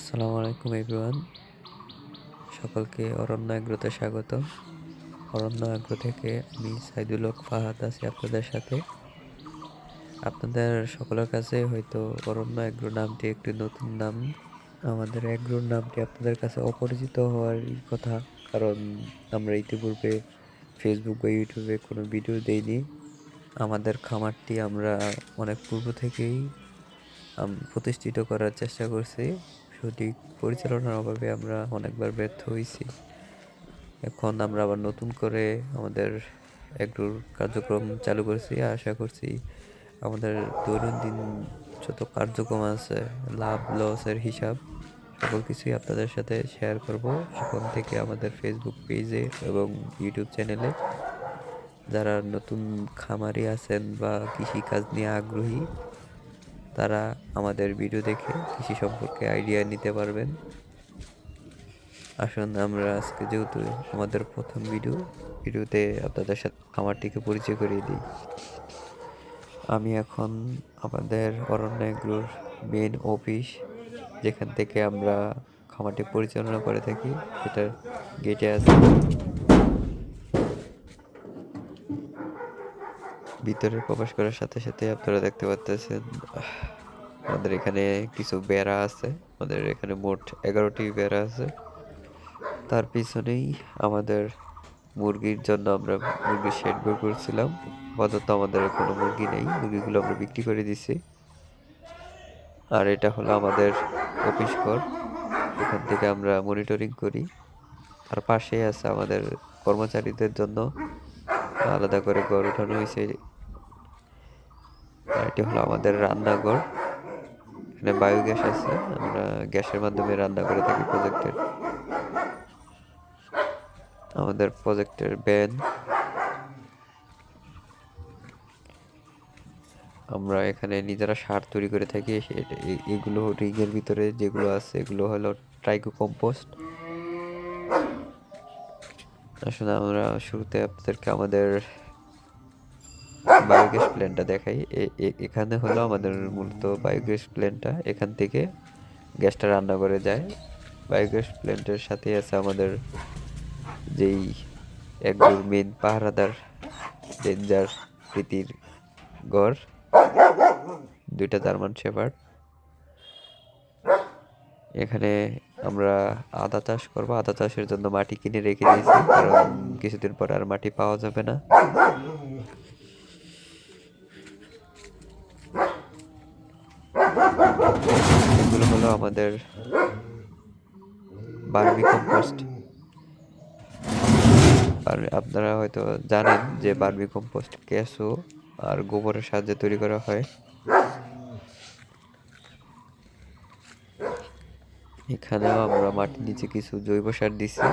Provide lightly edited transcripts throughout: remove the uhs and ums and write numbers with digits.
আসসালামু আলাইকুম এভরিওয়ান, সকলকে অরণ্য এগ্রোতে স্বাগত। অরণ্য এগ্রো থেকে আমি সাইদুল হক ফাহাদ আছি আপনাদের সাথে। আপনাদের সকলের কাছে হয়তো অরণ্য এগ্রো নামটি একটি নতুন নাম। আমাদের এগ্রোর নামটি আপনাদের কাছে অপরিচিত হওয়ারই কথা, কারণ আমরা ইতিপূর্বে ফেসবুক বা ইউটিউবে কোনো ভিডিও দেইনি। আমাদের খামারটি আমরা অনেক পূর্ব থেকেই প্রতিষ্ঠিত করার চেষ্টা করছি। সঠিক পরিচালনার অভাবে আমরা অনেকবার ব্যর্থ হয়েছি। এখন আমরা আবার নতুন করে আমাদের এগ্রোর কার্যক্রম চালু করছি। আশা করছি আমাদের দৈনন্দিন যত কার্যক্রম আছে, লাভ লসের হিসাব সকল কিছুই আপনাদের সাথে শেয়ার করব এখন থেকে আমাদের ফেসবুক পেজে এবং ইউটিউব চ্যানেলে। যারা নতুন খামারি আছেন বা কৃষিকাজ নিয়ে আগ্রহী, তারা আমাদের ভিডিও দেখে কৃষি সম্পর্কে আইডিয়া নিতে পারবেন। আসুন আমরা আজকে, যেহেতু আমাদের প্রথম ভিডিওতে আপনাদের সাথে খামারটিকে পরিচয় করিয়ে দিই। আমি এখন আমাদের অরণ্য এগ্রোর মেন অফিস, যেখান থেকে আমরা খামারটি পরিচালনা করে থাকি, সেটার গেটে আছে। ভিতরে প্রবেশ করার সাথে সাথে আপনারা দেখতে পাচ্ছেন আমাদের এখানে কিছু বেড়া আছে। আমাদের এখানে মোট 11টি বেড়া আছে। তার পিছনেই আমাদের মুরগির জন্য আমরা মুরগির শেড বের করছিলাম। আপাতত আমাদের কোনো মুরগি নেই, মুরগিগুলো আমরা বিক্রি করে দিছি। আর এটা হলো আমাদের অফিস ঘর, এখান থেকে আমরা মনিটরিং করি। তার পাশেই আছে আমাদের কর্মচারীদের জন্য আলাদা করে ঘর উঠানো হয়েছে। আর এটি হলো আমাদের রান্নাঘর, এখানে বায়োগ্যাস আছে, আমরা গ্যাসের মাধ্যমে রান্না করে থাকি আমাদের প্রজেক্টের ভ্যান। আমরা এখানে নিজেরা সার তৈরি করে থাকি। এগুলো রিংয়ের ভিতরে যেগুলো আছে এগুলো হলো ট্রাইকো কম্পোস্ট। আসলে আমরা শুরুতে আপনাদেরকে আমাদের বায়োগ্যাস প্ল্যান্টটা দেখাই। এখানে হলো আমাদের মূলত বায়োগ্যাস প্ল্যান্টটা, এখান থেকে গ্যাসটা রান্না করে যায়। বায়োগ্যাস প্ল্যান্টের সাথে আছে আমাদের যেই একদম মেন পাহারাদার ডেঞ্জার প্রীতির ঘর, দুইটা জার্মান শেফার্ড। এখানে আমরা আদা চাষ করব। আদা চাষের জন্য মাটি কিনে রেখে দিয়েছি, কারণ কিছুদিন পর আর মাটি পাওয়া যাবে না। এগুলো হলো আমাদের বার্মি কম্পোস্ট। আপনারা হয়তো জানেন যে বার্মি কম্পোস্ট কেঁচো আর গোবরের সাহায্যে তৈরি করা হয়। এখানেও আমরা মাটির নিচে কিছু জৈব সার দিছি।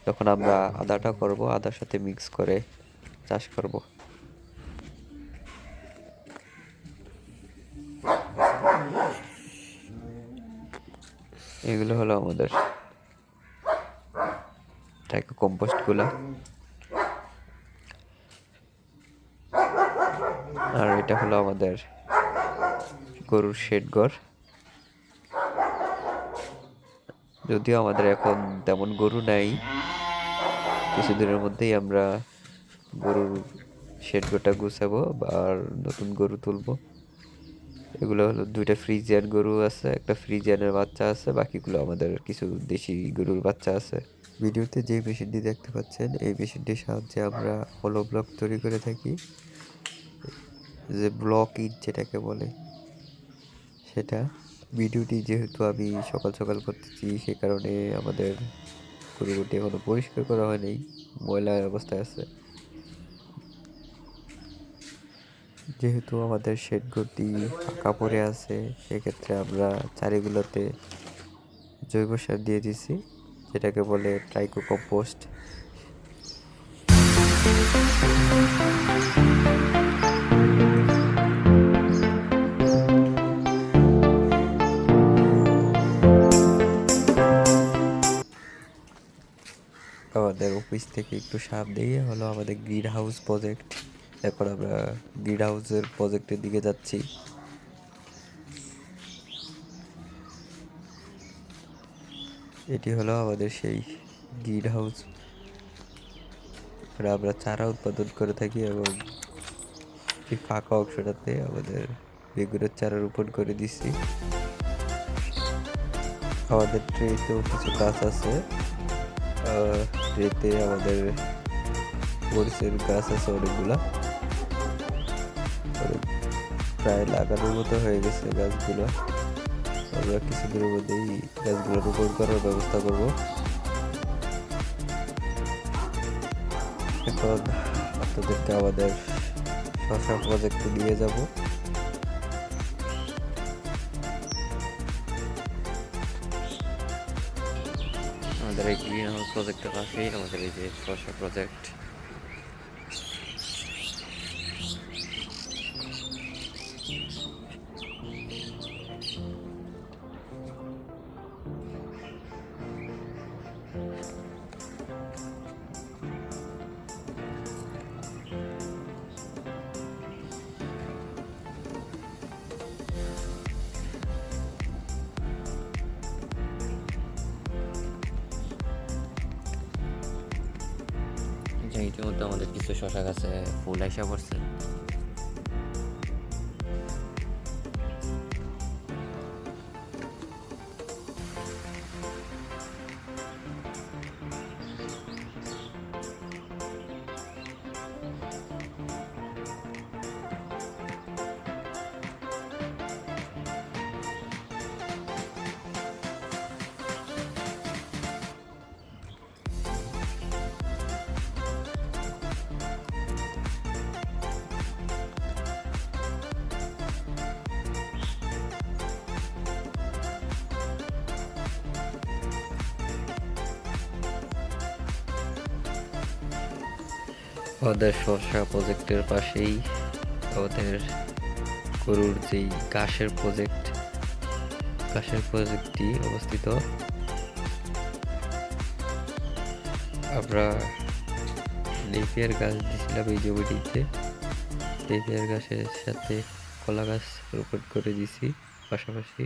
তখন আমরা আদাটা করব, আদার সাথে মিক্স করে চাষ করব। এগুলো হলো আমাদের ট্রাইকো কম্পোস্ট গুলা। আর এটা হলো আমাদের গরুর শেড ঘর। যদিও আমাদের এখন তেমন গরু নাই, কিছুদিনের মধ্যেই আমরা গরুর শেড ঘরটা গুছাবো আর নতুন গরু তুলবো। এগুলো হলো দুইটা ফ্রিজিয়ান গরু আছে, একটা ফ্রিজিয়ানের বাচ্চা আছে, বাকিগুলো আমাদের কিছু দেশি গরুর বাচ্চা আছে। ভিডিওতে যে মেশিনটি দেখতে পাচ্ছেন, এই মেশিনটির সাহায্যে আমরা হলো ব্লক তৈরি করে থাকি। যে ব্লক ইট যেটাকে বলে সেটা। ভিডিওটি যেহেতু আমি সকাল সকাল করতেছি, সে কারণে আমাদের গরুটি এখনো পরিষ্কার করা হয়নি, ময়লা অবস্থায় আছে। যেহেতু আমাদের শেড ঘরটি ফাঁকা পড়ে আছে, সেক্ষেত্রে আমরা চারিগুলোতে জৈব সার দিয়ে দিছি, যেটাকে বলে ট্রাইকো কম্পোস্ট। আমাদের অফিস থেকে একটু সামনে হলো আমাদের গ্রিন হাউস প্রজেক্ট। এখন আমরা গ্রিন হাউসের প্রজেক্টের দিকে যাচ্ছি। এটি হলো আমাদের সেই গ্রিন হাউস। আমরা চারা উৎপাদন করে থাকি এবং এই ফাঁকা অংশটাতে আমাদের বেগুনের চারা রোপণ করে দিছি। আমাদের ট্রেতেও কিছু গাছ আছে। ট্রেতে আমাদের মরিচের গাছ আছে অনেকগুলা, প্রায় লাগানোর মতো হয়ে গেছে গাছগুলো। আমরা কিছুদিনের মধ্যেই গাছগুলো রোপণ করার ব্যবস্থা করব। এখন আপনাদেরকে আমাদের শশা প্রজেক্টে নিয়ে যাব। আমাদের এই গ্রিন হাউস প্রজেক্টের পাশেই আমাদের এই যে শশা প্রজেক্ট। ইতিমধ্যে আমাদের কিছু শশা গাছে ফুল এসে পড়ছে। আমাদের শসা প্রজেক্টের পাশেই আমাদের গরুর যেই ঘাসের প্রজেক্টটি অবস্থিত। আমরা নেপিয়ার গাছ দিয়েছিলাম এই জমিটিতে। নেপিয়ার গাছের সাথে কলা গাছ রোপণ করে দিছি পাশাপাশি।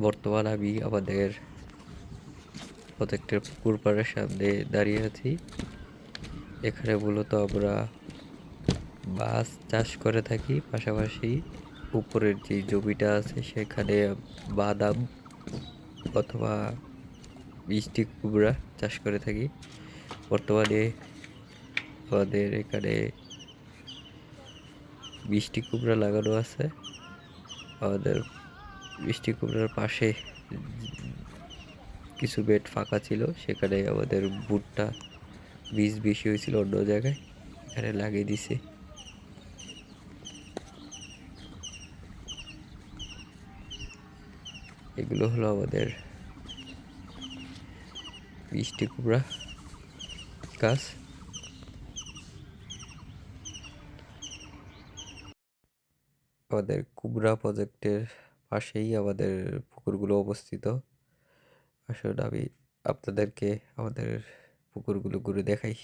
বর্তমান আমি আমাদের প্রজেক্টের পুকুর পাড়ের সামনে দাঁড়িয়ে আছি। এখানে মূলত আমরা মাছ চাষ করে থাকি, পাশাপাশি উপরের যে জমিটা আছে সেখানে বাদাম অথবা মিষ্টি কুমড়া চাষ করে থাকি। বর্তমানে আমাদের এখানে মিষ্টি কুমড়া লাগানো আছে। আমাদের মিষ্টি কুমড়ার পাশে কিছু বেড ফাঁকা ছিল, সেখানে আমাদের ভুট্টা বীজ বেশি হয়েছিল অন্য জায়গায়, এখানে লাগিয়ে দিছে। এগুলো হলো আমাদের মিষ্টি কুমড়া গাছ। আমাদের কুমড়া প্রজেক্টের পাশেই আমাদের পুকুরগুলো অবস্থিত। আসলে আমি আপনাদেরকে আমাদের পুকুরগুলো ঘুরে দেখাই।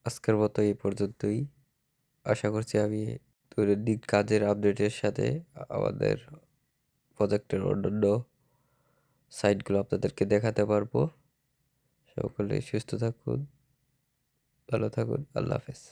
আজকের মতো এই পর্যন্তই। আশা করছি আমি দৈনন্দিন কাজের আপডেটের সাথে আমাদের প্রজেক্টের অন্যান্য সাইটগুলো আপনাদেরকে দেখাতে পারবো। সকলে সুস্থ থাকুন, ভালো থাকুন। আল্লাহ হাফেজ।